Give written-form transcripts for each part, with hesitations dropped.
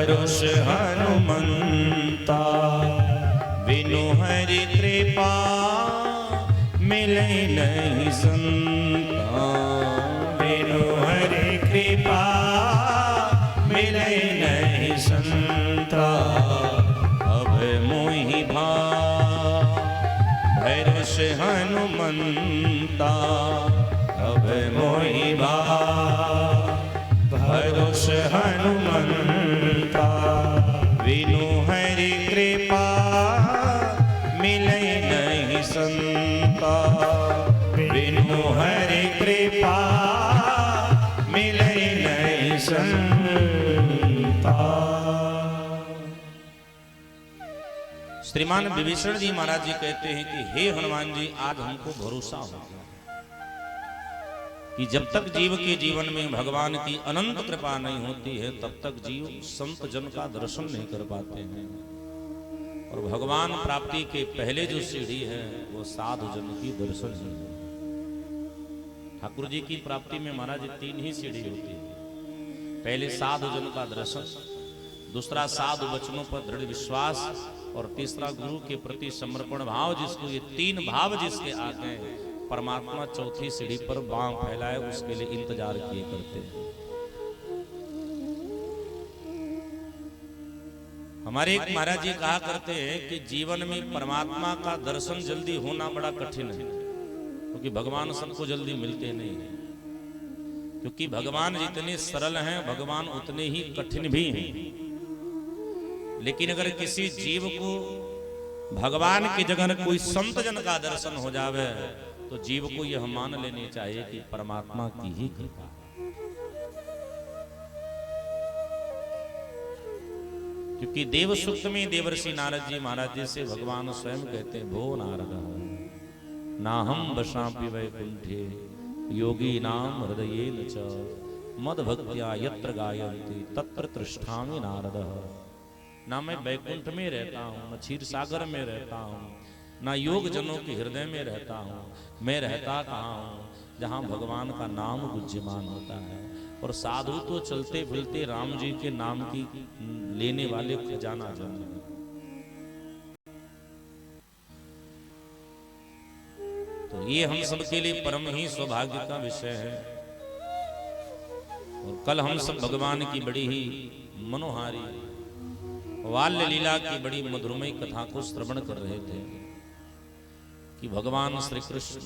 भरोस हनुमंता, बिनु हरि कृपा मिले नहीं संता, बिनु हरि कृपा मिले नहीं संता। अब मोहि भरोस हनुमंता, अब मोहि भरोस हनुमंता, बिनु हरि कृपा मिले नहीं संता, बिनु हरि कृपा मिले नहीं संता। श्रीमान विभीषण जी महाराज जी कहते हैं कि हे हनुमान जी, आज हमको भरोसा हो गया कि जब तक जीव के जीवन में भगवान की अनंत कृपा नहीं होती है तब तक जीव संत जन का दर्शन नहीं कर पाते हैं। और भगवान प्राप्ति के पहले जो सीढ़ी है वो साधु जन की दर्शन ही है। ठाकुर जी की प्राप्ति में महाराज 3 ही सीढ़ी होती है। पहले साधु जन का दर्शन, दूसरा साधु वचनों पर दृढ़ विश्वास, और तीसरा गुरु के प्रति समर्पण भाव। जिसको ये 3 भाव जिसके आ गए, परमात्मा चौथी सीढ़ी पर बांह फैलाए उसके लिए इंतजार किए करते हैं। हमारे एक महाराज जी कहा करते हैं कि जीवन में परमात्मा का दर्शन जल्दी होना बड़ा कठिन है, क्योंकि भगवान सबको जल्दी मिलते नहीं है। क्योंकि भगवान जितने सरल हैं भगवान उतने ही कठिन भी हैं। लेकिन अगर किसी जीव को भगवान की जगह कोई संत जन का दर्शन हो जावे तो जीव को यह मान लेनी चाहिए कि परमात्मा की ही कृपा। क्योंकि देव सूक्त में देवर्षि नारद जी महाराज जी से भगवान स्वयं कहते हैं, भो नारद ना हम बशापि वैकुंठे योगी नाम हृदये च मद भक्त्या यत्र गायन्ति तत्र तिष्ठामि नारद। ना मैं वैकुंठ में रहता हूँ, न क्षीर सागर में रहता हूँ, ना योग जनों के हृदय में रहता हूँ। मैं रहता कहाँ हूँ? जहाँ भगवान का नाम गुज्यमान होता है। और साधु तो चलते फिरते राम जी के नाम की लेने वाले खजाना जन है। तो ये हम सबके लिए परम ही सौभाग्य का विषय है। और कल हम सब भगवान की बड़ी ही मनोहारी वाल्य लीला की बड़ी मधुरमयी कथा को श्रवण कर रहे थे कि भगवान श्री कृष्ण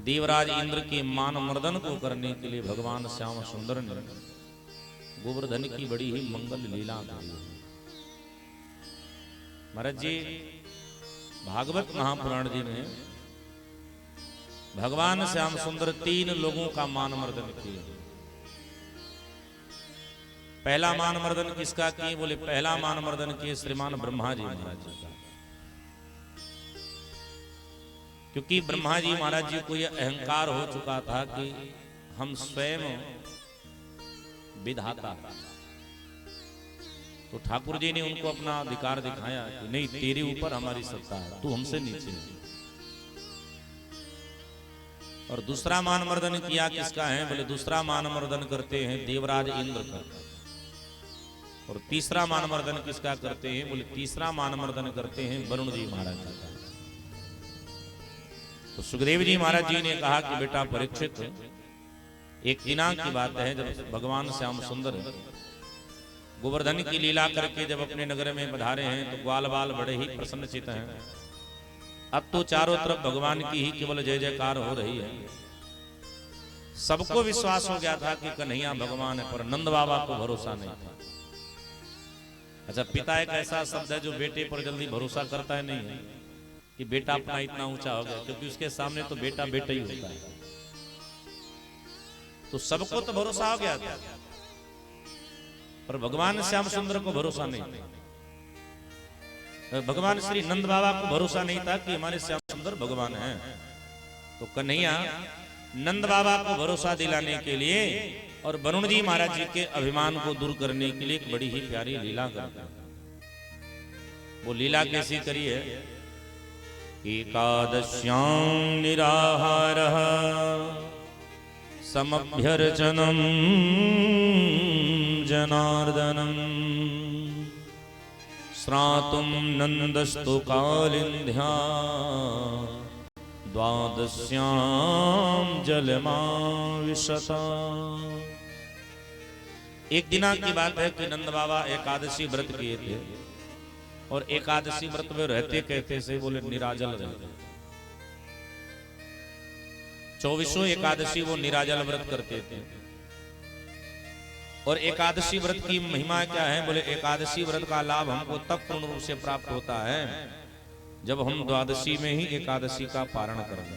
देवराज इंद्र के मान मर्दन को करने के लिए भगवान श्याम सुंदर ने गोवर्धन की बड़ी ही मंगल लीला की। महाराज जी भागवत महापुराण जी में भगवान श्याम सुंदर 3 लोगों का मान मर्दन किया। पहला मान मर्दन किसका किए? बोले पहला मान मर्दन किए श्रीमान ब्रह्मा जी महाराज जी का। क्योंकि ब्रह्मा जी महाराज जी को यह अहंकार हो चुका था कि हम स्वयं विधाता। तो ठाकुर जी ने उनको अपना अधिकार दिखाया कि नहीं, तेरे ऊपर हमारी सत्ता है, तू हमसे नीचे है। और दूसरा मान मर्दन किया किसका है? बोले दूसरा मान मर्दन करते हैं देवराज इंद्र का। और तीसरा मान मर्दन किसका करते हैं? बोले तीसरा मान मर्दन करते हैं वरुण जी महाराज जी का। तो सुखदेव जी महाराज जी ने कहा कि बेटा परीक्षित, एक दिनांक की बात है जब भगवान श्याम सुंदर गोवर्धन की लीला करके जब अपने नगर में पधारे हैं तो ग्वाल बाल बड़े ही प्रसन्नचित हैं। अब तो चारों तरफ भगवान की ही केवल जय जयकार हो रही है। सबको विश्वास हो गया था कि कन्हैया भगवान है, पर नंद बाबा को भरोसा नहीं था। अच्छा, पिता एक ऐसा शब्द है जो बेटे पर जल्दी भरोसा करता है नहीं है कि बेटा अपना इतना ऊंचा हो गया, क्योंकि उसके सामने तो बेटा बेटा ही होता है। तो सबको तो भरोसा हो गया था, पर भगवान श्याम सुंदर को भरोसा नहीं था। भगवान श्री नंद बाबा को भरोसा नहीं था कि हमारे श्याम सुंदर भगवान हैं। तो कन्हैया नंद बाबा को भरोसा दिलाने के लिए और वरुण जी महाराज जी के अभिमान को दूर करने के लिए एक बड़ी ही प्यारी लीला करते हैं। वो लीला कैसी करी है? एकादश्यां निराहारः समभ्यर्चनं जनार्दनम् श्रातुं नन्दस्तु कालिन्ध्या द्वादश्यां जलमाविशता। एक दिना की बात है कि नंद बाबा एकादशी व्रत किए थे और एकादशी व्रत में रहते कहते से बोले निराजल रहते। 24 एकादशी वो निराजल व्रत करते थे। और एकादशी व्रत की महिमा क्या है? बोले एकादशी व्रत का लाभ हमको तब पूर्ण रूप से प्राप्त होता है जब हम द्वादशी में ही एकादशी का पारण करें।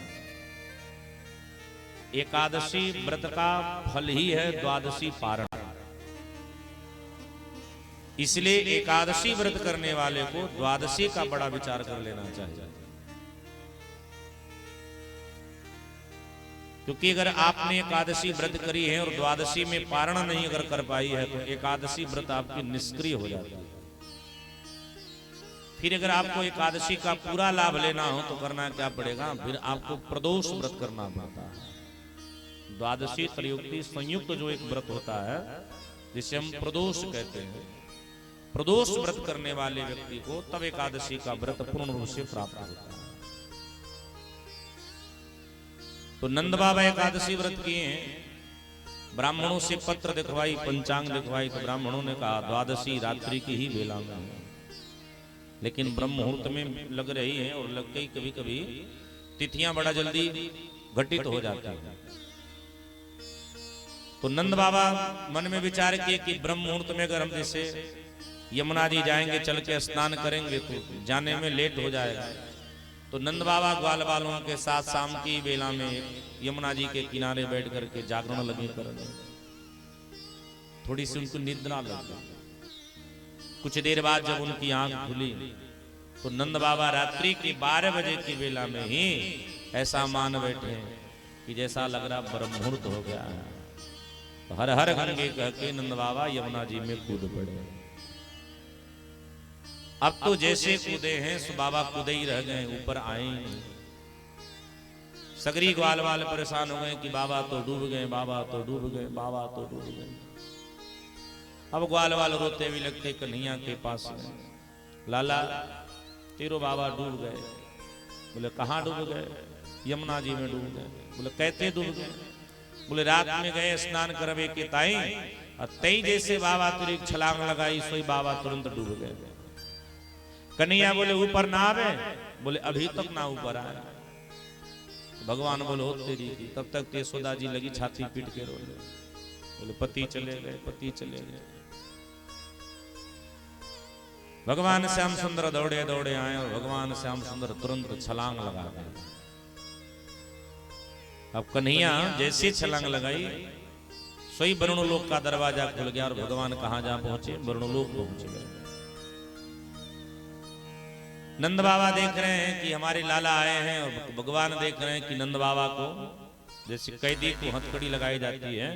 एकादशी व्रत का फल ही है द्वादशी पारण। इसलिए एकादशी व्रत करने वाले को द्वादशी का बड़ा विचार कर लेना चाहिए। क्योंकि अगर आपने एकादशी व्रत करी है और द्वादशी में पारण नहीं अगर कर पाई है तो एकादशी व्रत आपकी निष्क्रिय हो जाती है। फिर अगर आपको एकादशी का पूरा लाभ लेना हो तो करना क्या पड़ेगा? फिर आपको प्रदोष व्रत करना पड़ता है। द्वादशी त्रयोदशी संयुक्त जो एक व्रत होता है जिसे हम प्रदोष कहते हैं, प्रदोष व्रत करने वाले व्यक्ति को तब एकादशी का व्रत पूर्ण रूप से प्राप्त होता है। तो नंद बाबा एकादशी व्रत किए हैं। ब्राह्मणों से पत्र दिखवाई, पंचांग दिखवाई तो ब्राह्मणों ने कहा द्वादशी रात्रि की ही बेला में, लेकिन ब्रह्म मुहूर्त में लग रही है और लग गई। कभी कभी तिथियां बड़ा जल्दी घटित हो जाती है। तो नंद बाबा मन में विचार किए कि ब्रह्म मुहूर्त में अगर हम जैसे यमुना जी जाएंगे, चल के स्नान करेंगे तो जाने में लेट हो जाएगा। तो नंद बाबा ग्वाल वालों के साथ शाम की बेला में यमुना जी के किनारे बैठ करके जागरण लगे करने। थोड़ी सी उनको निद्रा लगी। कुछ देर बाद जब उनकी आंख खुली तो नंद बाबा रात्रि की 12 बजे की बेला में ही ऐसा मान बैठे कि जैसा लग रहा ब्रह्म मुहूर्त हो गया है। तो हर हर गंगे कह के नंद बाबा यमुना जी में कूद पड़े। अब तो जैसे कूदे हैं सो बाबा कूदे ही रह गए, ऊपर आए नहीं। सगरी ग्वाल वाले परेशान हो गए कि बाबा तो डूब गए, बाबा तो डूब गए, बाबा तो डूब गए। अब ग्वाल वाल रोते भी लगते कन्हैया के पास में, लाला तेरो बाबा डूब गए। बोले कहाँ डूब गए? यमुना जी में डूब गए। बोले कहते डूब गए? बोले रात में गए स्नान करवे के ताई और तई जैसे बाबा तुरी छलांग लगाई सोई बाबा तुरंत डूब गए। कन्हैया बोले ऊपर ना आवे? बोले अभी तक ना ऊपर आए। भगवान बोले हो तेरी, तब तक यशोदा जी लगी छाती पीट के रोने। बोले पति चले गए, पति चले गए। भगवान श्याम सुंदर दौड़े दौड़े आए और भगवान श्याम सुंदर तुरंत छलांग लगा गए। अब कन्हैया जैसे छलांग लगाई सोई वरुणलोक का दरवाजा खुल गया और भगवान कहां जा पहुंचे? वरुणलोक पहुंच गए। नंद बाबा देख रहे हैं कि हमारे लाला आए हैं और भगवान देख रहे हैं कि नंद बाबा को जैसे कैदी को हथकड़ी लगाई जाती है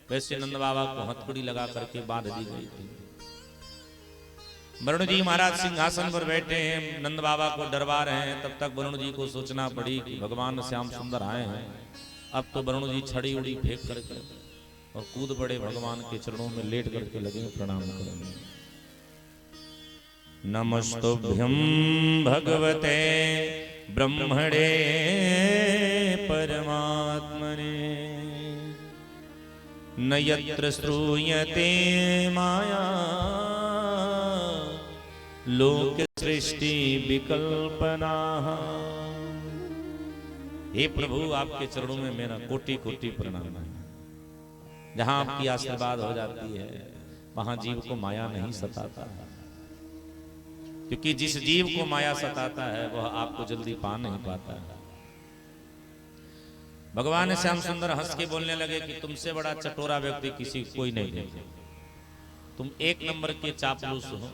वैसे नंद बाबा को हथकड़ी लगा करके बांध दी गई थी। वरुण जी महाराज सिंहासन पर बैठे हैं, नंद बाबा को डरवा रहे हैं। तब तक वरुण जी को सोचना पड़ी कि भगवान श्याम सुंदर आए हैं। अब तो वरुण जी छड़ी उड़ी फेंक करके और कूद पड़े, भगवान के चरणों में लेट करके लगे प्रणाम करने। नमस्तुभ्यं भगवते ब्रह्मणे परमात्मने न यत्र श्रूयते माया लोक सृष्टि विकल्पना। हे प्रभु आपके चरणों में मेरा कोटि कोटि प्रणाम है। जहां आपकी आशीर्वाद हो जाती है वहां जीव को माया नहीं सताता, क्योंकि जिस जीव को माया सताता है वह आपको जल्दी पा नहीं पाता है। भगवान श्याम सुंदर हंस के बोलने लगे कि तुमसे बड़ा चटोरा व्यक्ति किसी कोई नहीं देखे, तुम एक नंबर के चापलूस हो।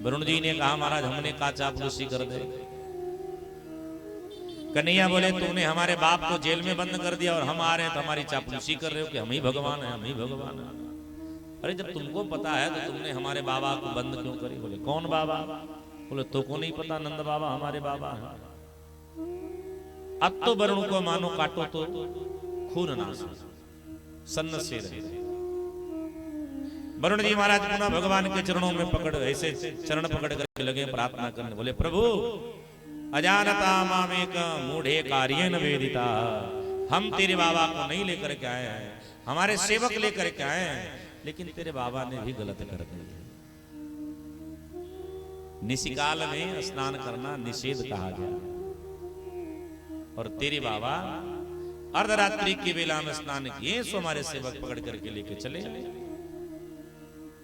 वरुण जी ने कहा महाराज हमने कहा चापलूसी कर दे। कन्हैया बोले तुमने हमारे बाप को जेल में बंद कर दिया और हम आ रहे हैं तो हमारी चापलूसी कर रहे हो कि हम ही भगवान हैं, हम ही भगवान हैं। अरे जब तुमको पता है तो तुमने हमारे बाबा को बंद क्यों करी? बोले कौन बाबा? बोले तो को नहीं पता, नंद बाबा हमारे बाबा हैं। अब तो वरुण को मानो काटो तो खून नाश, सन्न से रहे। वरुण जी महाराज पुनः भगवान के चरणों में पकड़ ऐसे चरण पकड़ करके लगे प्रार्थना करने, बोले प्रभु अजानता मामेक मूढ़े कार्य न वेदिता, हम तेरे बाबा को नहीं लेकर के आए हैं, हमारे सेवक लेकर के आए हैं, लेकिन तेरे बाबा ने भी गलत कर दिया। निशिकाल में स्नान करना निषेध कहा गया और तेरे बाबा अर्धरात्रि की बेला में स्नान किए, सो हमारे सेवक पकड़ करके लेके चले।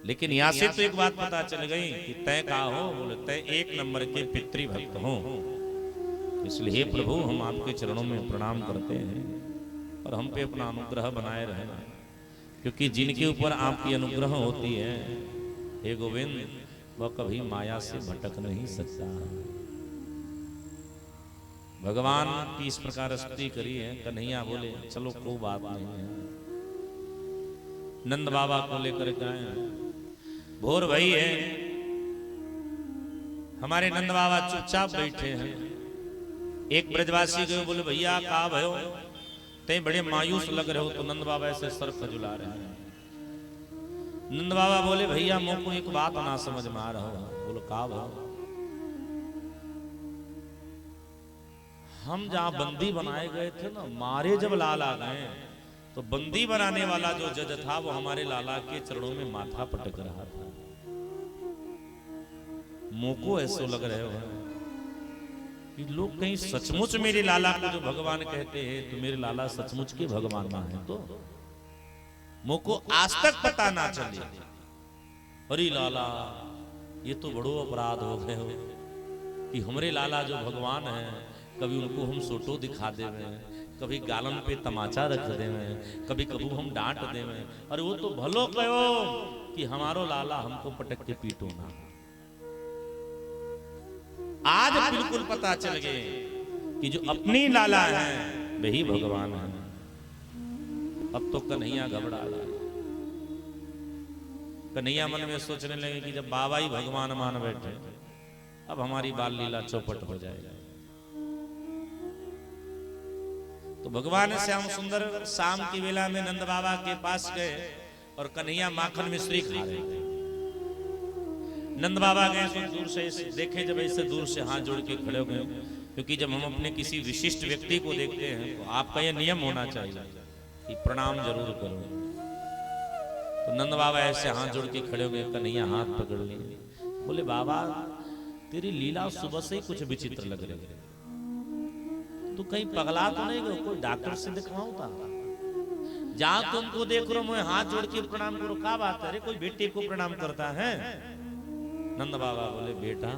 लेकिन यहां से तो एक बात पता चल गई कि तय कहा हो, बोले तय एक नंबर के पितृभक्त हो, इसलिए प्रभु हम आपके चरणों में प्रणाम करते हैं और हम पे अपना अनुग्रह बनाए रहना, क्योंकि जिनके ऊपर आपकी अनुग्रह होती है हे गोविंद, वह कभी माया से भटक नहीं सकता। भगवान की इस प्रकार स्तुति करी है। कन्हैया बोले चलो कोई बात नहीं है, नंद बाबा को लेकर के आए। भोर भई है, हमारे नंद बाबा चुपचाप बैठे हैं। एक ब्रजवासी गए, बोले भैया कहा भयो, ते बड़े मायूस लग रहे हो। तो नंद बाबा ऐसे सर खजुला रहे हैं। नंद बाबा बोले भैया मुझको एक बात ना समझ में आ रहा हो। बोलो कहा भयो, हम जहां बंदी बनाए गए थे ना, मारे जब लाला गए तो बंदी बनाने वाला जो जज था वो हमारे लाला के चरणों में माथा पटक रहा था। मोको ऐसा लग रहे हो कि लोग कहीं सचमुच मेरे लाला को जो भगवान कहते हैं तो मेरे लाला सचमुच के भगवान ना है। तो मोको आज तक पता ना चले, अरे लाला ये तो बड़ो अपराध हो गए हो कि हमारे लाला जो भगवान है, कभी उनको हम सोटो दिखा देवे, कभी गालन पे तमाचा रख देवे, कभी कभी हम डांट देवे, और वो तो भलो कहो कि हमारो लाला हमको पटक के पीटो ना। आज बिल्कुल पता चल गए कि जो अपनी लाला है वही भगवान है। अब तो कन्हैया घबरा रहा है। कन्हैया मन में सोचने लगे कि जब बाबा ही भगवान मान बैठे, अब हमारी बाल लीला चौपट हो जाएगा। तो भगवान श्याम सुंदर शाम की वेला में नंद बाबा के पास गए और कन्हैया माखन मिश्री खा रहे थे। नंद बाबा गए तो दूर से देखे, जब ऐसे दूर से हाथ जोड़ के खड़े हो गए, क्योंकि जब हम अपने किसी विशिष्ट व्यक्ति को देखते हैं तो आपका यह नियम होना चाहिए कि प्रणाम जरूर करो। तो नंद बाबा ऐसे हाथ जोड़ के खड़े हो गए, कन्हैया हाथ पकड़ लिए, बोले बाबा तेरी लीला सुबह से ही कुछ विचित्र लग रही है, तू कहीं पगला तो नहीं गयो, कोई डॉक्टर से दिखवाऊं था? जहां तुमको देख रहा मैं हाथ जोड़ के प्रणाम करो, क्या बात है रे, कोई बेटे को प्रणाम करता है? नंद बाबा बोले बेटा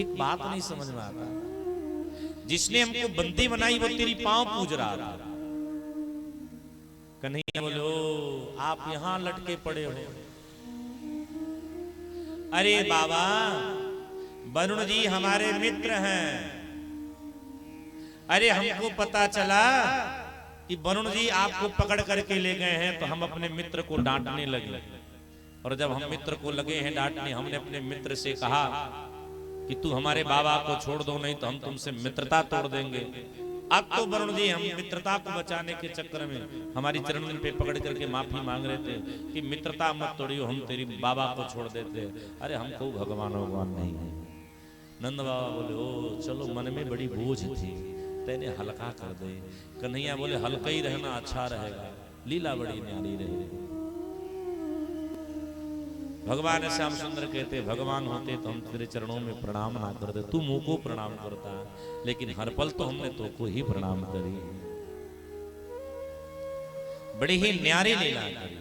एक बात नहीं समझ में आता, जिसने हमको बंदी बनाई वो तेरी पांव पूज रहा था। कन्हैया बोले ओ आप यहां लटके पड़े हो। अरे बाबा वरुण जी हमारे मित्र हैं। अरे हमको पता चला कि वरुण जी आपको पकड़ करके ले गए हैं, तो हम अपने मित्र को डांटने लगे, और जब हम मित्र को लगे हैं डांटने, हमने अपने मित्र से कहा कि तू हमारे बाबा को छोड़ दो, नहीं तो हम तुमसे मित्रता तोड़ देंगे। अब तो वरुण जी हम मित्रता को बचाने के चक्कर में हमारी चरण पे पकड़ करके माफी मांग रहे थे कि मित्रता मत तोड़ियो, हम तेरी बाबा को छोड़ देते। अरे हमको भगवान भगवान नहीं है। नंद बाबा बोले ओ चलो, मन में बड़ी बोझ थी, तेने हल्का कर दे। कन्हैया बोले हल्का ही रहना अच्छा रहेगा, लीला बड़ी न्यारी रहेगी। भगवान श्याम सुंदर कहते भगवान होते तो हम तेरे चरणों में प्रणाम ना करते, तू मुंह को प्रणाम करता, लेकिन हर पल तो हमने तो को ही प्रणाम करी। बड़ी ही न्यारी लीला करी।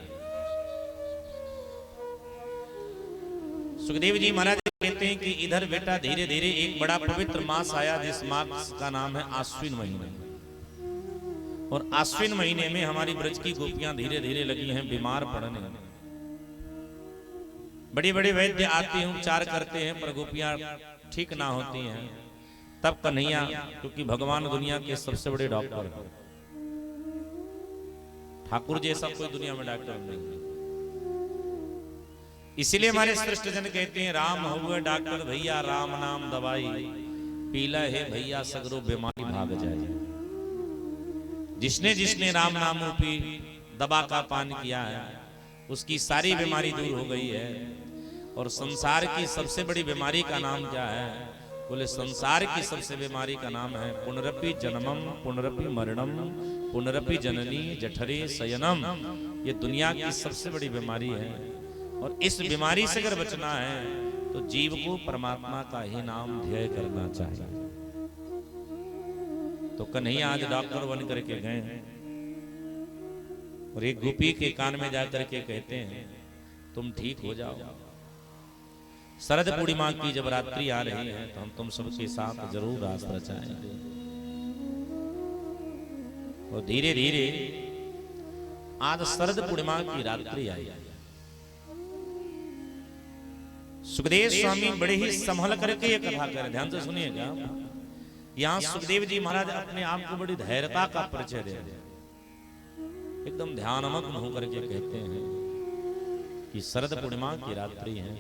सुखदेव जी महाराज कहते हैं कि इधर बेटा धीरे धीरे एक बड़ा पवित्र मास आया, जिस मास का नाम है आश्विन महीना। और आश्विन महीने में हमारी ब्रज की गोपियां धीरे धीरे लगी हैं बीमार पड़ने। बड़ी बड़ी वैद्य आते हैं, उपचार करते हैं, पर गोपियां ठीक ना होती हैं। तब कन्हैया, क्योंकि भगवान दुनिया के सबसे बड़े डॉक्टर हैं, ठाकुर जैसा कोई दुनिया में डॉक्टर नहीं है, इसीलिए हमारे श्रेष्ठ जन कहते हैं राम हुए डॉक्टर भैया, राम नाम दवाई पीला है भैया, सगरो बीमारी भाग जाए। जिसने जिसने राम नाम रूपी दवा का पान किया है उसकी सारी बीमारी दूर हो गई है। और संसार की सबसे बड़ी बीमारी का नाम क्या है? बोले संसार की सबसे बीमारी का नाम है पुनरपि जन्मम पुनरपि मरणम पुनरपि जननी जठरे शयनम। ये दुनिया की सबसे बड़ी बीमारी है। और इस बीमारी से अगर बचना है तो जीव को परमात्मा का ही नाम ध्येय करना चाहिए। तो कन्हैया आज डॉक्टर बन करके गए और एक गोपी के कान में जाकर के कहते हैं तुम ठीक हो जाओ। शरद पूर्णिमा की जब रात्रि आ रही है तो हम तुम सबके साथ जरूर रास रचाएंगे। और धीरे धीरे आज शरद पूर्णिमा की रात्रि आई। सुखदेव स्वामी बड़े ही संभल करके ये कथा करें, ध्यान से सुनिएगा। यहां सुखदेव जी महाराज अपने आप को बड़ी धैर्यता का परिचय दे रहे हैं। एकदम ध्यानमग्न होकर के कहते हैं कि शरद पूर्णिमा की रात्रि है,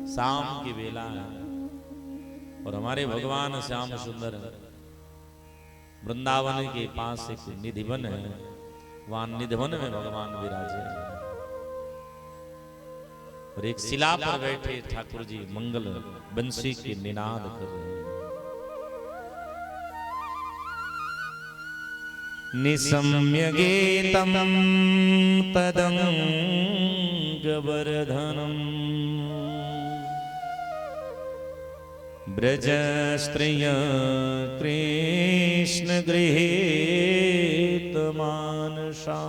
शाम की बेला है और हमारे भगवान श्याम सुंदर वृंदावन के पास एक निधिवन है, वहां निधिवन में भगवान विराजे हैं। और एक शिला पर बैठे ठाकुर जी मंगल बंसी के निनाद कर रहे हैं। निशम्य गीतम तदंगवर्धनम ब्रज स्त्रिय कृष्ण गृहीत मानसा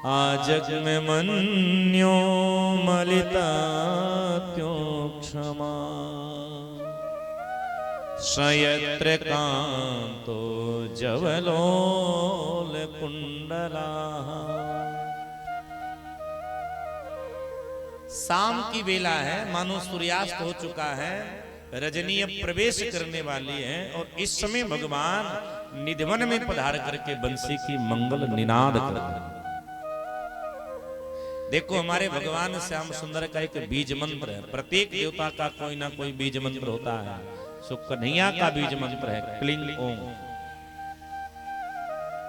आजग में मन्यो मलिता त्यों क्षमा सयत्र कांतो जवलोल कुंडला। शाम की बेला है, मानो सूर्यास्त हो चुका है, रजनी अब प्रवेश करने वाली है और इस समय भगवान निधिवन में पधार करके बंसी की मंगल निनाद कर रहे हैं। देखो हमारे भगवान श्याम सुंदर का एक बीज मंत्र है। प्रत्येक देवता का कोई ना कोई बीज मंत्र होता है। सो कन्हैया का बीज मंत्र है क्लीं ओम।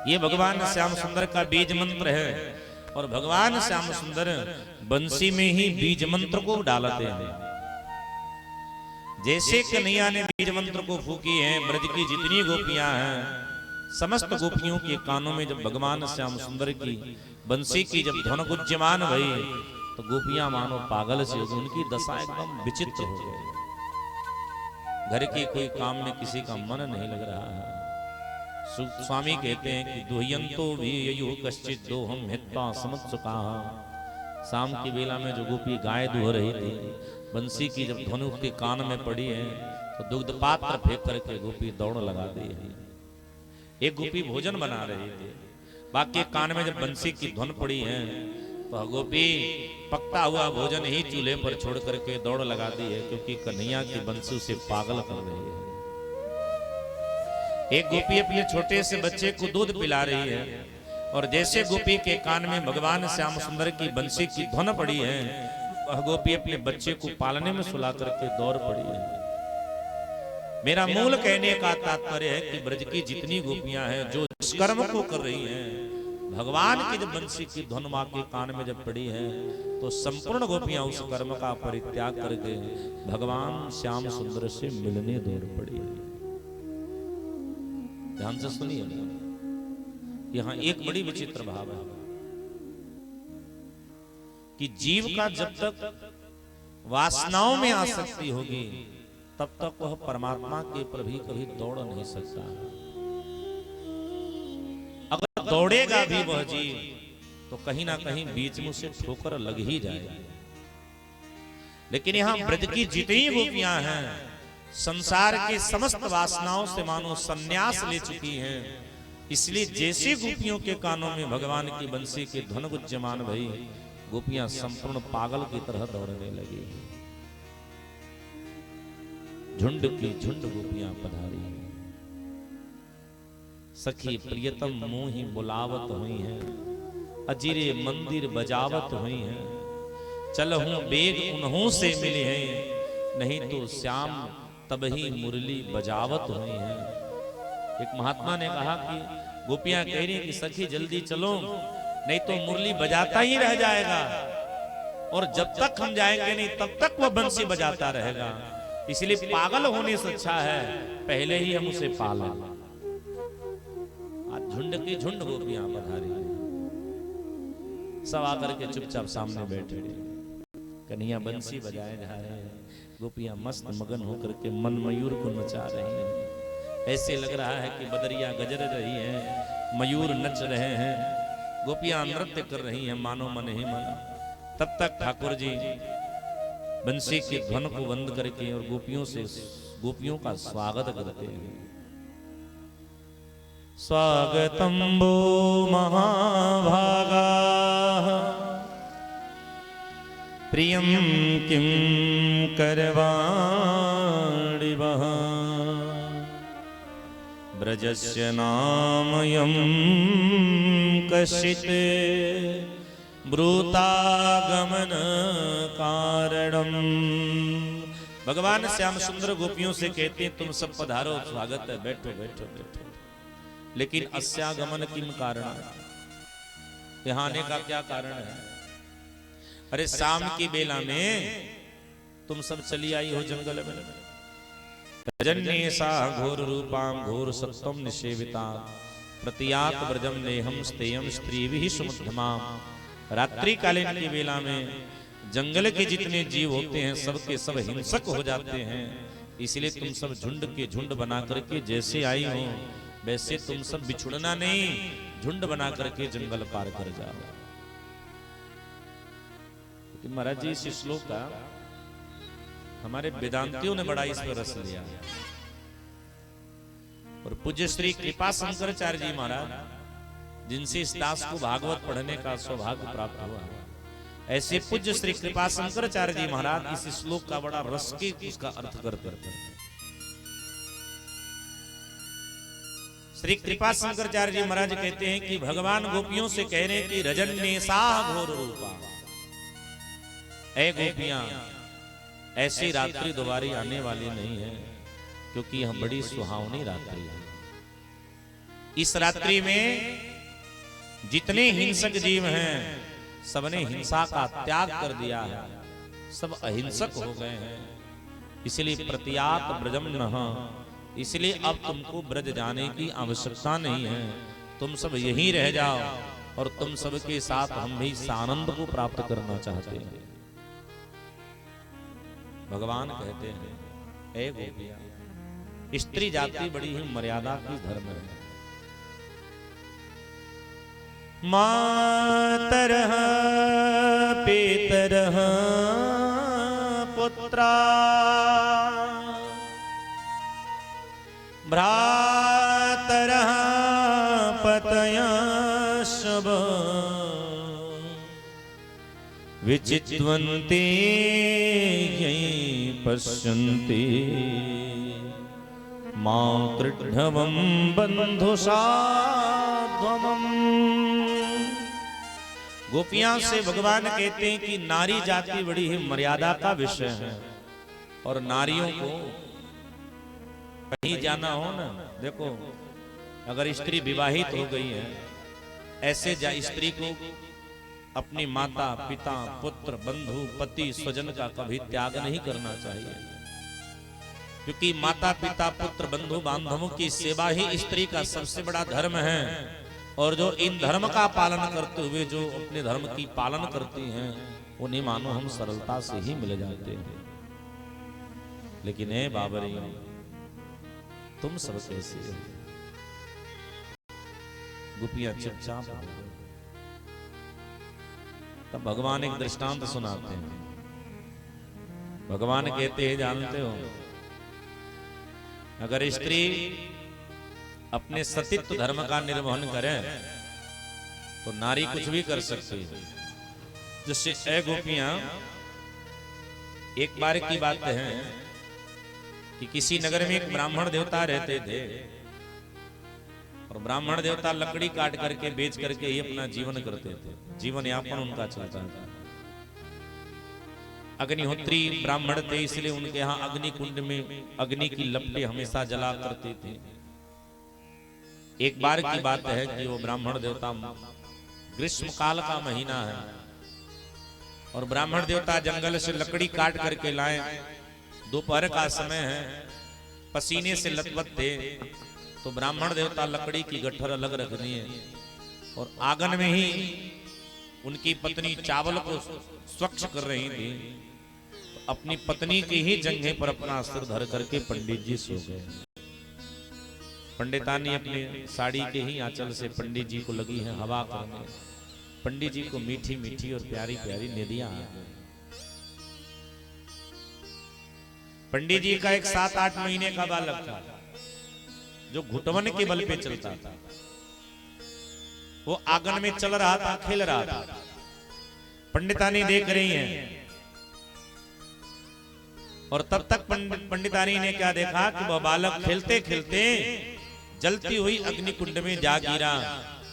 ये भगवान श्याम सुंदर का बीज मंत्र है और भगवान श्याम सुंदर बंसी में ही बीज मंत्र को डालते हैं। जैसे कन्हैया ने बीज मंत्र को फूकी है, ब्रज की जितनी गोपियां हैं समस्त गोपियों के कानों में जब भगवान श्याम सुंदर की बंसी की जब ध्वन गुज्यमान भई तो गोपियां मानो पागल से उनकी दशा एकदम विचित्र हो गई। घर के कोई काम में किसी का मन नहीं लग रहा है। स्वामी कहते हैं कि दुह्यंतो भी ययो कश्चित दोहम हित्वा समत्सुका। शाम की बेला में जो गोपी गाय दुह रही थी, बंसी की जब ध्वनि उसके कान में पड़ी है तो दुग्ध पात्र फेंक करके गोपी दौड़ लगा दी है। एक गोपी भोजन बना रही थी, बाकी कान में जब बंसी की धुन पड़ी है तो गोपी पकता हुआ भोजन ही चूल्हे पर छोड़ करके दौड़ लगा दी है, क्योंकि कन्हैया की बंसी उसे पागल कर रही है। एक गोपी अपने छोटे से बच्चे को दूध पिला रही है और जैसे गोपी के कान में भगवान श्याम सुंदर की बंसी की धुन पड़ी है, वह गोपी अपने बच्चे को पालने में सुला करके दौड़ पड़ी है। मेरा मूल कहने का तात्पर्य है कि ब्रज की जितनी गोपियां हैं जो इस कर्म को कर रही हैं, भगवान की जब बंसी की धुन मां के कान में जब पड़ी है तो संपूर्ण गोपियां उस कर्म का परित्याग करके भगवान श्याम सुंदर से मिलने दौड़ पड़ी है। ध्यान से सुनिए, यहां एक बड़ी विचित्र भाव है कि जीव का जब तक वासनाओं में आसक्ति होगी तब तक वह परमात्मा के प्रति कभी दौड़ नहीं सकता। अगर दौड़ेगा भी वह जीव तो कहीं ना कहीं बीच में उसे ठोकर लग ही जाएगी। लेकिन यहां ब्रज की जितनी गोपियां हैं संसार के समस्त वासनाओं से मानो संन्यास ले चुकी हैं, इसलिए जैसे गोपियों के कानों में भगवान की बंसी के धुन गुज्यमान भई, गोपियां संपूर्ण पागल की तरह दौड़ने लगी। झुंड की झुंड गोपियां पधारी, सखी प्रियतम मोहि बुलावत हुई हैं, अजीरे मंदिर बजावत हुई हैं, चलहूं बेग उन्हों से मिले हैं, नहीं तो श्याम तब ही मुरली बजावत हुई हैं। एक महात्मा ने कहा कि गोपियां कह रही कि सखी जल्दी चलो, नहीं तो मुरली बजाता ही रह जाएगा, और जब तक हम जाएंगे नहीं तब तक वह बंसी बजाता रहेगा। इसलिए पागल होने से अच्छा है पहले ही हम उसे पालें। आज झुंड की झुंड गोपियां पधारी, सब आकर के चुपचाप सामने बैठे, कन्हैया बंसी बजाए जा रहे हैं, गोपियां मस्त मगन होकर के मन मयूर को नचा रही हैं। ऐसे लग रहा है कि बदरिया गजर रही है, मयूर नच रहे हैं, गोपियां नृत्य कर रही हैं मानो मन ही मन। तब तक ठाकुर जी बंसी के ध्वन को बंद करके और गोपियों का स्वागत करते हैं। स्वागतम वो महाभागा प्रियम किम करवाणि वः ब्रजस्य नामयं कश्चित् ब्रूतागमन कारणम। भगवान श्याम सुंदर गोपियों से कहते हैं तुम सब पधारो, स्वागत है, बैठो बैठो बैठो। लेकिन अस्यागमन किम कारण, यहाँ आने का क्या कारण है? अरे शाम की बेला में तुम सब चली आई हो जंगल में, रजन्येषा घोर रूपाम घोर सत्वम निषेविता प्रतियात व्रजम नेहम स्तेयम स्त्रीभिः सुमध्यमाम। रात्रि कालीन की बेला में जंगल के जितने जीव होते हैं सबके सब हिंसक हो जाते हैं, इसलिए तुम सब झुंड के झुंड बना करके जैसे आई हो वैसे तुम सब बिछुड़ना नहीं, झुंड बना करके जंगल पार कर जाओ। तो महाराज जी इस श्लोक का हमारे वेदांतियों ने बड़ा इस पर रस लिया, और पूज्य श्री कृपा शंकराचार्य जी महाराज जिनसे इस दास को भागवत पढ़ने का सौभाग्य प्राप्त हुआ, ऐसे पूज्य श्री कृपा शंकराचार्य जी महाराज इस श्लोक का बड़ा रस के उसका अर्थ करते हैं। श्री कृपा शंकराचार्य जी महाराज कहते हैं कि भगवान गोपियों से कह रहे हैं कि रजन्येषा घोर रूपा, ऐ गोपियां ऐसी रात्रि दोबारा आने वाली नहीं है, क्योंकि यह बड़ी सुहावनी रात्रि है। इस रात्रि में जितने हिंसक जीव हैं सबने हिंसा का त्याग कर दिया है, सब अहिंसक हो गए हैं। इसलिए प्रतियात ब्रजम नः, इसलिए अब तुमको ब्रज जाने की आवश्यकता नहीं है, तुम सब यहीं रह जाओ, और तुम सबके साथ हम भी इस आनंद को प्राप्त करना चाहते हैं। भगवान कहते हैं ऐ गोपिया, स्त्री जाति बड़ी ही मर्यादा की धर्म है। मातरः पितरः पुत्रा भ्रातरः पतयः विचित्वन्ते पश्यन्ति मातृढवं बन्धुसाध्वमम्। गोपियां से भगवान कहते हैं कि नारी जाति बड़ी ही मर्यादा का विषय है, और नारियों को कहीं जाना हो ना, देखो अगर स्त्री विवाहित हो गई है, ऐसे स्त्री को अपनी माता पिता पुत्र बंधु पति स्वजन का कभी त्याग नहीं करना चाहिए, क्योंकि माता पिता पुत्र बंधु बांधवों की सेवा ही स्त्री का सबसे बड़ा धर्म है। और जो इन धर्म का पालन करते हुए जो अपने धर्म की पालन करती हैं उन्हें मानो हम सरलता से ही मिल जाते हैं। लेकिन हे बाबरी तुम सब कैसे हो? गोपियां चुपचाप हो गई। तब भगवान एक दृष्टांत सुनाते हैं। भगवान कहते हैं जानते हो, अगर स्त्री अपने सतीत्व धर्म का निर्वहन करे तो नारी कुछ भी कर सकती है। जैसे ऐ गोपियां, एक बार की बात है कि किसी नगर में एक ब्राह्मण देवता रहते थे, और ब्राह्मण देवता लकड़ी काट करके बेच करके ही अपना जीवन करते थे, जीवन यापन उनका चलता था। अग्निहोत्री ब्राह्मण थे, इसलिए उनके यहाँ अग्नि कुंड में अग्नि की लपटें हमेशा जला करते थे। एक बार की बात है कि वो ब्राह्मण देवता, ग्रीष्म काल का महीना है और ब्राह्मण देवता जंगल से लकड़ी काट करके लाए, दोपहर का समय है, पसीने से लथपथ थे, तो ब्राह्मण देवता लकड़ी की गट्ठर अलग रखनी है और आंगन में ही उनकी पत्नी चावल को स्वच्छ कर रही थी, तो अपनी पत्नी की ही जंघे पर अपना सिर धर करके पंडित जी सो गए। पंडितानी अपने साड़ी के ही आंचल से पंडित जी को लगी है हवा करने, पंडित जी को मीठी मीठी और प्यारी प्यारी निदियां आ गई। पंडित जी का एक 7-8 महीने का बालक था जो घुटवन के बल पे चलता था, वो आंगन में चल रहा था, खेल रहा था। पंडितानी देख रही हैं और तब तक पंडितानी ने क्या देखा कि वह बालक खेलते खेलते जलती हुई अग्नि कुंड में जा गिरा,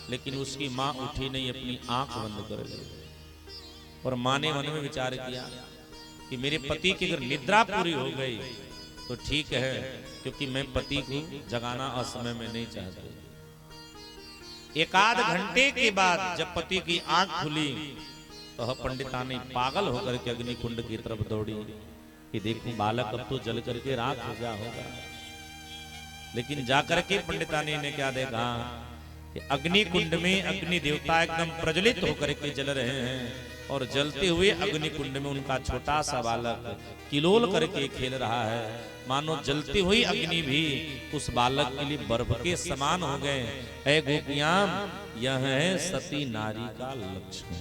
लेकिन उसकी मां उठी नहीं, अपनी आंख बंद कर ली। और मां ने मन में विचार किया कि मेरे पति की अगर निद्रा पूरी हो गई तो ठीक है, क्योंकि मैं पति को जगाना असमय में नहीं चाहती। एक आध घंटे के बाद जब पति की आंख खुली तो पंडितानी पागल होकर के अग्नि कुंड की तरफ दौड़ी कि देखूं बालक अब तो जल करके राख हो गया होगा। लेकिन जाकर के पंडितानी ने क्या देखा कि अग्नि कुंड में अग्नि देवता एकदम प्रज्वलित होकर के जल रहे हैं और जलते हुए अग्नि कुंड में उनका छोटा सा बालक किलोल करके खेल रहा है, मानो जलती हुई अग्नि भी उस बालक के लिए बर्फ के समान हो गए। ऐ गोपियां, यह है सती नारी का लक्षण।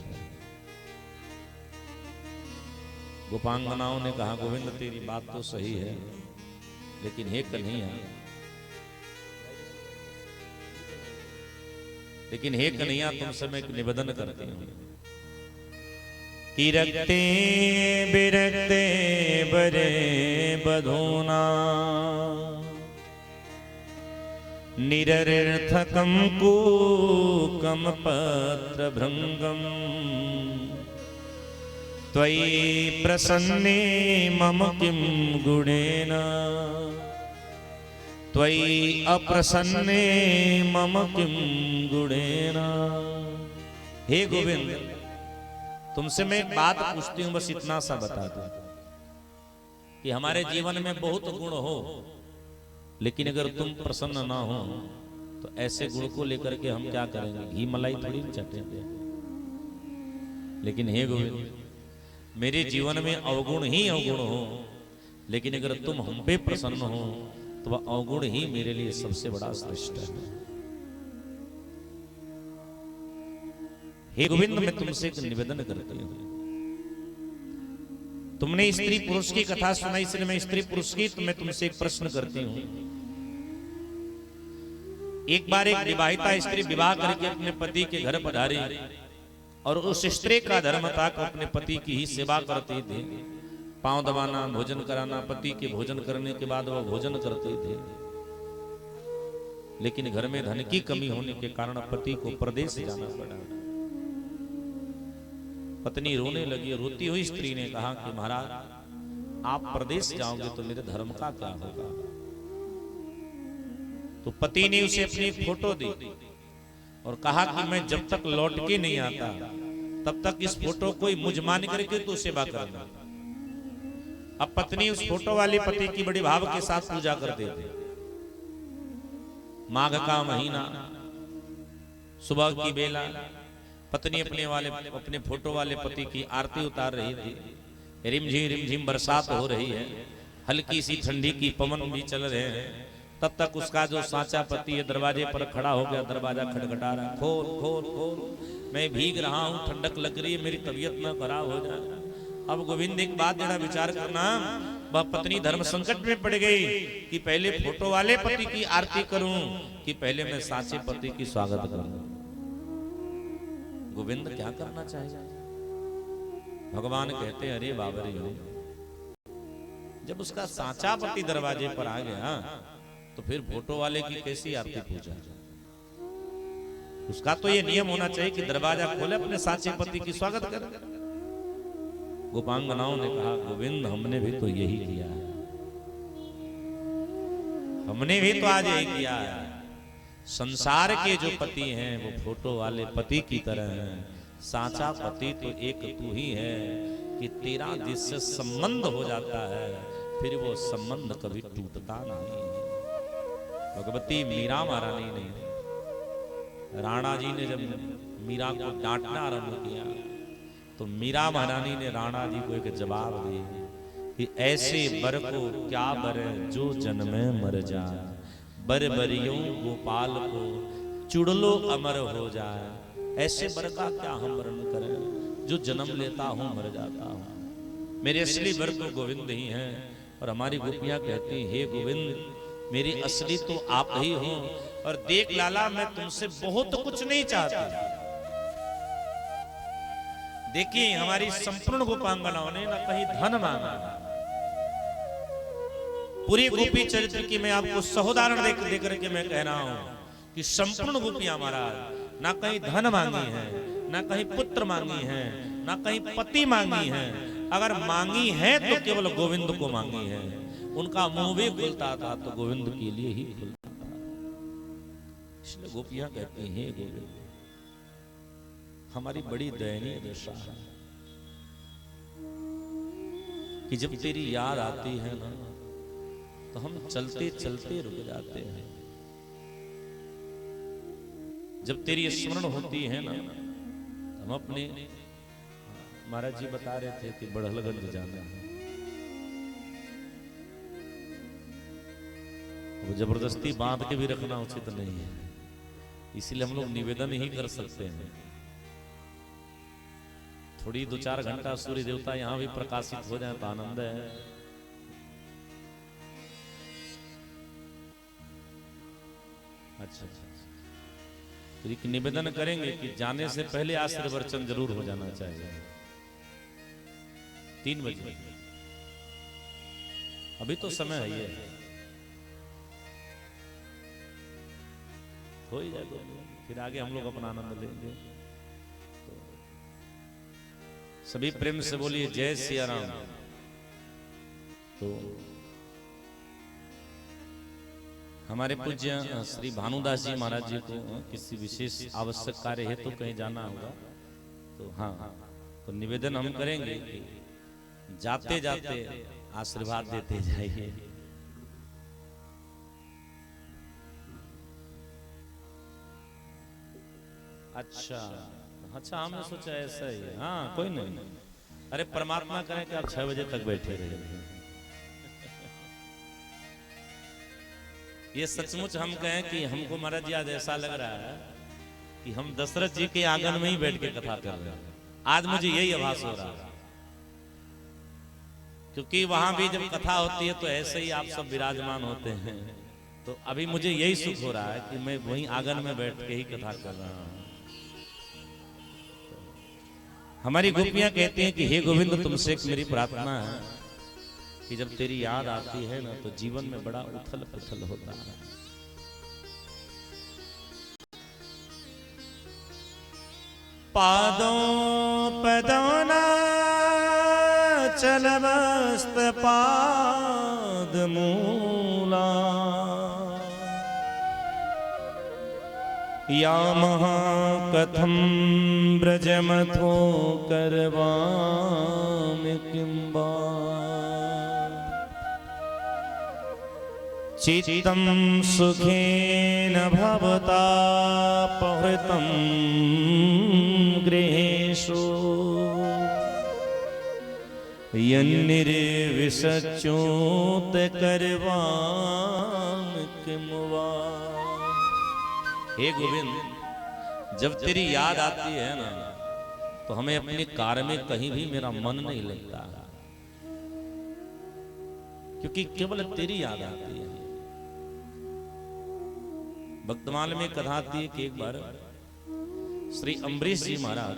गोपांगनाओं ने कहा, गोविंद तेरी बात तो सही है, लेकिन हे कन्हैया, लेकिन हे कन्हैया तुमसे मैं एक निवेदन करती हूं कि रखते बिरखते बरे बधूना निरर्थकम कूकम पत्र भृंगम त्वयि प्रसन्ने मम किम गुणेन त्वयि अप्रसन्ने मम किम गुणेन। हे गोविंद, तुमसे मैं एक बात पूछती हूं, बस इतना सा बता दो कि हमारे जीवन में बहुत गुण हो, लेकिन अगर तुम प्रसन्न ना हो तो ऐसे गुण को लेकर के हम क्या करेंगे? घी मलाई थोड़ी चटेंगे। लेकिन हे गोविंद, मेरे जीवन में अवगुण ही अवगुण हो, लेकिन अगर तुम हम पे प्रसन्न हो तो वह अवगुण ही मेरे लिए सबसे बड़ा श्रेष्ठ है। हे गोविंद, मैं तुमसे एक निवेदन करती हूं, तुमने स्त्री पुरुष की कथा सुनाई, इसलिए मैं स्त्री पुरुष की तो मैं तुमसे एक प्रश्न करती हूं। एक बार एक विवाहिता स्त्री विवाह करके अपने पति के घर पधारी और उस स्त्री का धर्म था कि अपने पति की ही सेवा करती थी, पांव दबाना, भोजन कराना, पति के भोजन करने के बाद वह भोजन करते थे। लेकिन घर में धन की कमी होने के कारण पति को प्रदेश जाना पड़ा। पत्नी रोने लगी, रोती हुई स्त्री ने कहा कि महाराज, आप प्रदेश जाओगे तो मेरे धर्म का क्या होगा? तो पति ने उसे अपनी फोटो दी और कहा कि मैं जब तक लौट के नहीं आता तब तक इस फोटो को मुझ मान करके तो सेवा करना। अब पत्नी उस फोटो वाले पति की बड़ी भाव के साथ पूजा करते थे। माघ का महीना, सुबह की बेला, पत्नी अपने फोटो वाले पति की आरती उतार रही थी। रिमझिम बरसात हो रही है, हल्की सी ठंडी की पवन भी चल रहे हैं। तब तक उसका जो साचा पति है दरवाजे पर खड़ा हो गया, दरवाजा खटखटा रहा, खोल खोल खोल, मैं भीग रहा हूं, ठंडक लग रही है, मेरी तबीयत ना खराब हो जाए। अब गोविंद एक बात जरा विचार करना, वह पत्नी धर्म संकट में पड़ गई कि पहले फोटो वाले पति की आरती करूं कि पहले मैं साचे पति की स्वागत करूं। गोविंद क्या करना चाहिए? भगवान कहते हैं, अरे बाबरी हो, जब उसका साचा पति दरवाजे पर आ गया तो फिर फोटो वाले की कैसी आरती पूजा? उसका तो ये नियम होना चाहिए कि दरवाजा खोले, अपने साचे पति की स्वागत करे। गोपांगनाओं ने कहा, गोविंद हमने भी तो यही किया है, हमने भी तो आज यही किया है। संसार के जो पति हैं वो फोटो वाले पति की तरह हैं, साचा पति तो एक तू ही है कि तेरा जिससे संबंध हो जाता है फिर वो संबंध कभी टूटता नहीं है। भगवती मीरा महारानी ने, राणा जी ने जब मीरा को डांटना आरंभ किया तो मीरा महारानी ने राणा जी को एक जवाब दिया कि ऐसे बर को क्या बर जो जन्मे मर जाए, बर बरियों गोपाल को चुड़लो अमर हो जाए। ऐसे बर का क्या हम वर्णन करें जो जन्म लेता हूं मर जाता हूं। मेरे असली बर तो गोविंद ही हैं और हमारी गोपियां कहती हैं हे गोविंद मेरी असली तो आप ही हो और देख लाला मैं तुमसे बहुत कुछ नहीं चाहती। देखिए हमारी संपूर्ण गोपांगनाओं ने ना कहीं धन मांगा, पूरी गोपी चरित्र की मैं आपको सहोदाहरण देकर के मैं कह रहा हूं कि संपूर्ण गोपियां महाराज ना कहीं धन मांगी है, ना कहीं पुत्र मांगी है, ना कहीं पति मांगी है। अगर मांगी है तो केवल गोविंद को मांगी है। उनका मुंह भी खुलता था तो गोविंद के लिए ही खुलता था। इसलिए गोपियां कहती हैं गोविंद हमारी बड़ी दयनीय दशा है कि जब तेरी याद आती है ना तो हम चलते चलते रुक जाते हैं। जब तेरी स्मरण होती है ना हम अपने, महाराज जी बता रहे थे कि बड़हलगंज जाना है, वो जबरदस्ती बांध के भी रखना उचित नहीं है, इसीलिए हम लोग निवेदन ही कर सकते हैं। थोड़ी 2-4 घंटा सूर्य देवता यहां भी प्रकाशित हो जाए तो आनंद है। अच्छा तो एक निवेदन करेंगे कि जाने से पहले आशीर्वचन जरूर हो जाना चाहिए 3 बजे। अभी तो समय है ये, हो ही जाएगा फिर आगे हम लोग अपना आनंद लेंगे। तो सभी प्रेम से बोलिए जय सिया राम। तो हमारे पूज्य श्री भानुदास जी महाराज जी को किसी विशेष आवश्यक कार्य है तो कहीं जाना होगा तो हाँ तो निवेदन हम करेंगे कि जाते जाते आशीर्वाद देते जाइए। अच्छा अच्छा हमने सोचा ऐसा ही है। हाँ कोई नहीं, अरे परमात्मा करें कि आप 6 बजे तक बैठे रहे। ये सचमुच हम कहें कि हमको महाराज जी आज ऐसा लग रहा है कि हम दशरथ जी के आंगन में ही बैठ के कथा कर रहे हैं। आज मुझे यही आभास हो रहा है क्योंकि वहां भी जब कथा होती है तो ऐसे ही आप सब विराजमान होते हैं। तो अभी मुझे यही सुख हो रहा है कि मैं वहीं आंगन में बैठ के ही कथा कर रहा हूं। हमारी गोपियां कहती हैं कि हे गोविंद तुमसे एक मेरी प्रार्थना है कि जब तेरी याद आती है ना तो जीवन में बड़ा उथल पुथल होता है। पादों पदोना चलमस्त पाद मूला या महाकथम ब्रजमथो करवाम किंबा चित्तं सुखेन भवता पहृतं गृहेषु यन्निर्विशच्युत करवाम किं वा। हे गोविंद जब तेरी याद आती है ना तो हमें अपने कार्य में कहीं भी मेरा मन नहीं लगता क्योंकि केवल तेरी याद आती है। भक्तमाल में कथा आती है कि एक बार श्री अम्बरीश जी महाराज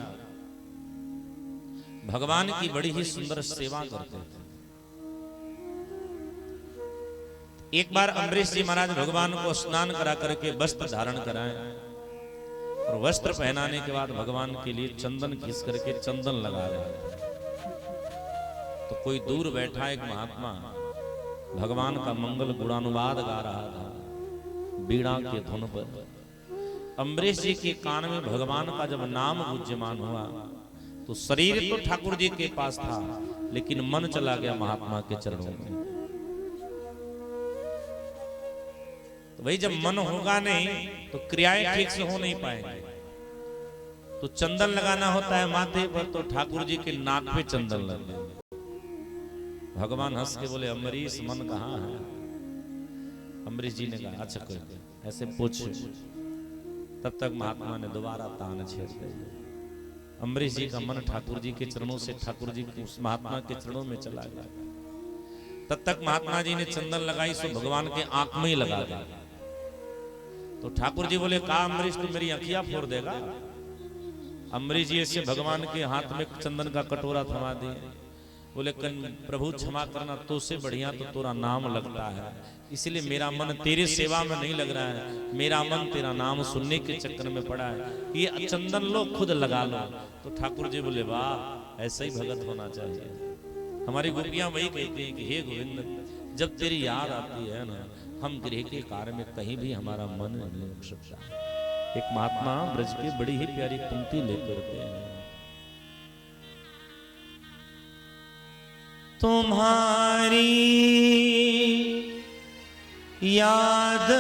भगवान की बड़ी ही सुंदर सेवा करते थे। एक बार अम्बरीश जी महाराज भगवान को स्नान करा करके वस्त्र धारण कराएं और वस्त्र पहनाने के बाद भगवान के लिए चंदन घिस करके चंदन लगा रहे हैं। तो कोई दूर बैठा एक महात्मा भगवान का मंगल गुणानुवाद गा रहा था बीड़ा के धुन पर। अम्बरीश जी के कान में भगवान का जब नाम गुंजमान हुआ तो शरीर तो ठाकुर जी के पास था, लेकिन मन चला गया महात्मा के चरणों में। तो भाई जब मन होगा नहीं तो क्रियाएं ठीक से हो नहीं पाएंगे। तो चंदन लगाना होता है माथे पर, तो ठाकुर जी के नाक पे चंदन लगा। भगवान हंस के बोले, अम्बरीश मन कहाँ है? अम्बरीश जी ने कहा अच्छा कोई ऐसे पूछ। तब तक महात्मा ने दोबारा तान छेड़ दिया। अम्बरीश जी का मन ठाकुर जी के चरणों से ठाकुर जी के उस महात्मा के चरणों में चला गया। तब तक महात्मा जी ने चंदन लगाई सो भगवान के आंख में ही लगा दिया। तो ठाकुर जी बोले, कहा अम्बरीश तू मेरी आंखियां फोड़ देगा? अम्बरीश जी ऐसे भगवान के हाथ में चंदन का कटोरा थमा दिए। बोले प्रभु क्षमा करना, तो से बढ़िया तो तेरा नाम लगता है, इसलिए मेरा मन तेरे सेवा में नहीं लग रहा है, मेरा मन तेरा नाम सुनने के चक्कर में पड़ा है, ये चंदन लो खुद लगा लो। तो ठाकुर जी बोले, वाह ऐसा ही भगत होना चाहिए। हमारी गोपियां वही कहती हैं कि हे गोविंद, जब तेरी याद आती है ना, हम गृह के कार्य में कहीं भी हमारा मन नहीं लग सकता। एक महात्मा ब्रज की बड़ी ही प्यारी पंक्ति लेकर के हैं, तुम्हारी याद